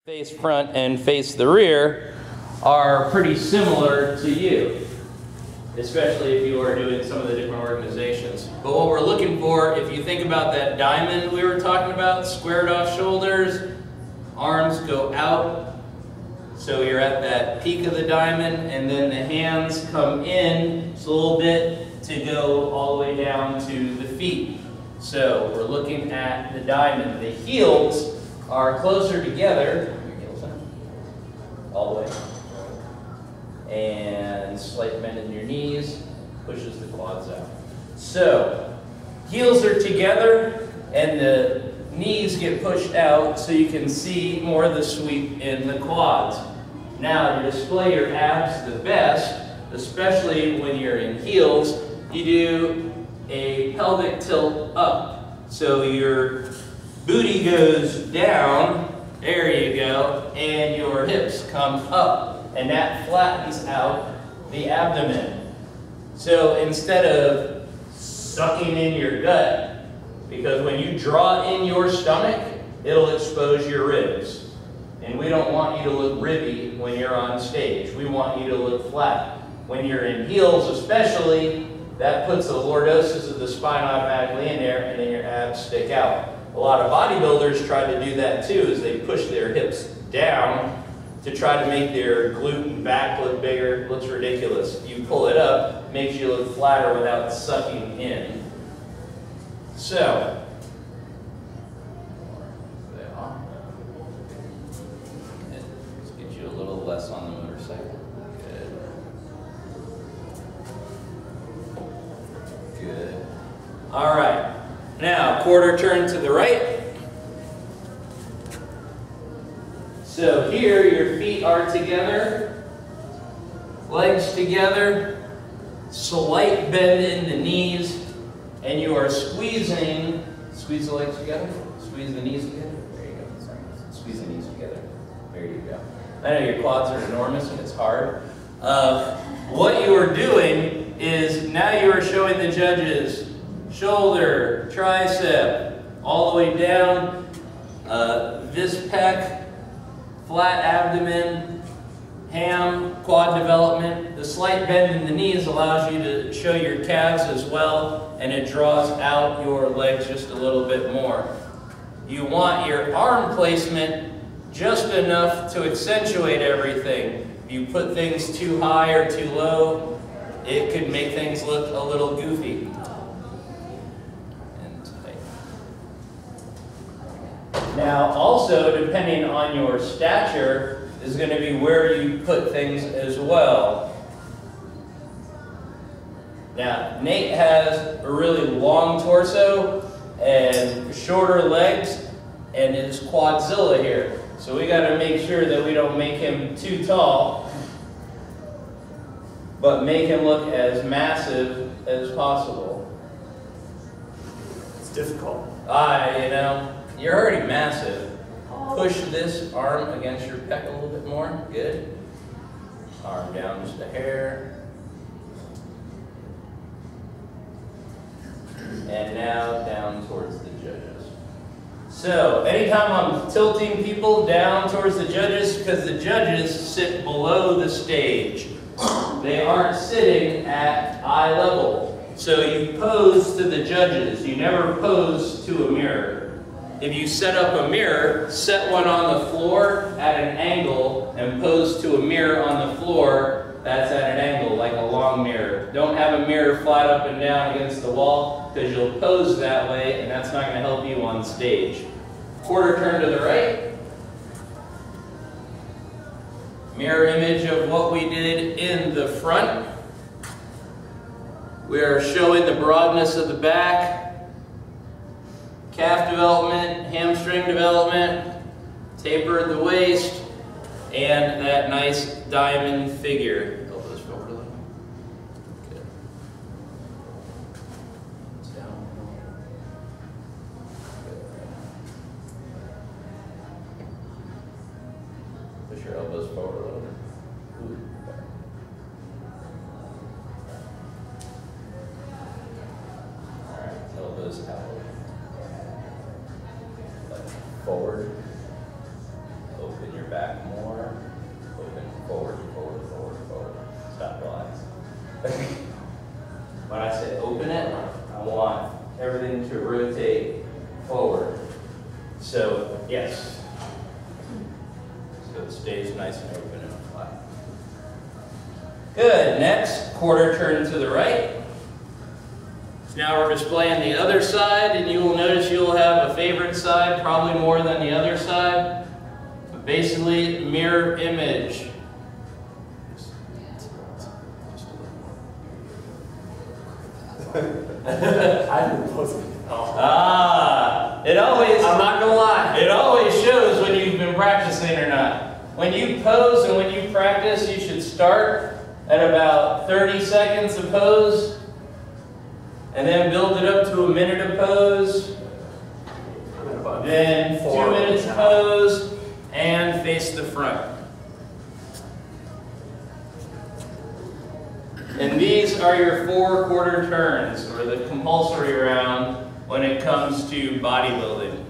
face front and face the rear are pretty similar to you, especially if you are doing some of the different organizations. But what we're looking for, if you think about that diamond we were talking about, squared off shoulders, arms go out, so you're at that peak of the diamond, and then the hands come in just a little bit to go all the way down to the feet. So we're looking at the diamond. The heels are closer together, all the way, and slight bend in your knees, pushes the quads out. So heels are together and the knees get pushed out so you can see more of the sweep in the quads. Now to display your abs the best, especially when you're in heels, you do a pelvic tilt up. So your booty goes down, there you go, and your hips come up, and that flattens out the abdomen. So instead of sucking in your gut, because when you draw in your stomach, it'll expose your ribs. And we don't want you to look ribby when you're on stage. We want you to look flat. When you're in heels especially, that puts the lordosis of the spine automatically in there, and then your abs stick out. A lot of bodybuilders try to do that too, is they push their hips down to try to make their glute and back look bigger. It looks ridiculous. You pull it up, it makes you look flatter without sucking in. So, let's get you a little less on the motorcycle. Good. Good. All right. Now, quarter turn to the right. So here, your feet are together, legs together, slight bend in the knees, and you are squeezing, squeeze the legs together, squeeze the knees together. There you go. Sorry. Squeeze the knees together. There you go. I know your quads are enormous and it's hard. What you are doing is now you are showing the judges shoulder, tricep, all the way down, this pec, flat abdomen, ham, quad development. The slight bend in the knees allows you to show your calves as well, and it draws out your legs just a little bit more. You want your arm placement just enough to accentuate everything. If you put things too high or too low, it could make things look a little goofy. Now, also, depending on your stature, is going to be where you put things as well. Now, Nate has a really long torso and shorter legs, and is quadzilla here. So we got to make sure that we don't make him too tall, but make him look as massive as possible. It's difficult. You know. You're already massive. Push this arm against your pec a little bit more. Good. Arm down just a hair. And now down towards the judges. So anytime I'm tilting people down towards the judges, because the judges sit below the stage. They aren't sitting at eye level. So you pose to the judges. You never pose to a mirror. If you set up a mirror, set one on the floor at an angle and pose to a mirror on the floor that's at an angle, like a long mirror. Don't have a mirror flat up and down against the wall, because you'll pose that way and that's not going to help you on stage. Quarter turn to the right. Mirror image of what we did in the front. We are showing the broadness of the back, calf development, hamstring development, taper at the waist, and that nice diamond figure. Elbows forward a little. Good. Down. Good. Push your elbows forward a little bit. All right, elbows out. Forward, open your back more. Open, forward, forward, forward, forward. Stop, relax. When I say open it, I want everything to rotate forward. So, yes. So it stays nice and open and flat. Good. Next, quarter turn to the right. Now we're displaying the other side, and you will notice you'll have a favorite side, probably more than the other side. But basically, mirror image. I didn't post it. It always, I'm not gonna lie. it always shows when you've been practicing or not. When you pose and when you practice, you should start at about 30 seconds of pose, and then build it up to a minute of pose, then 2 minutes of pose, and face the front. And these are your 4 quarter turns, or the compulsory round when it comes to bodybuilding.